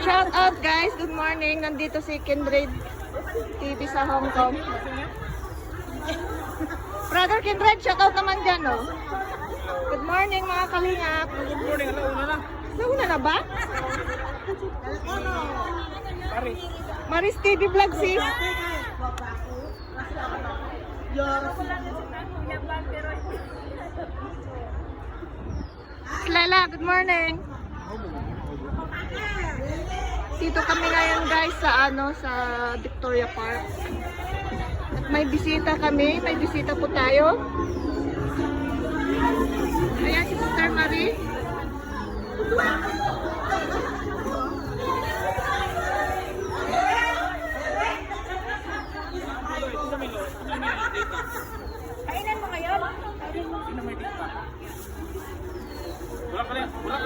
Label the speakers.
Speaker 1: Shout out guys, good morning. Nandito si Kindred TV sa Hong Kong. Brother Kindred, shout out naman dyan, oh. Good morning mga kalingap.
Speaker 2: Good morning, alauna na.
Speaker 1: Nauna na ba?
Speaker 2: Paris.
Speaker 1: Maris TV Vlog sis. Lala, good morning. Dito kami ngayon guys sa sa Victoria Park. At may bisita kami, may bisita po tayo. Ayan si Sister Marie.
Speaker 3: Kainan mo ngayon?
Speaker 2: Sino may tikpa? Wala ka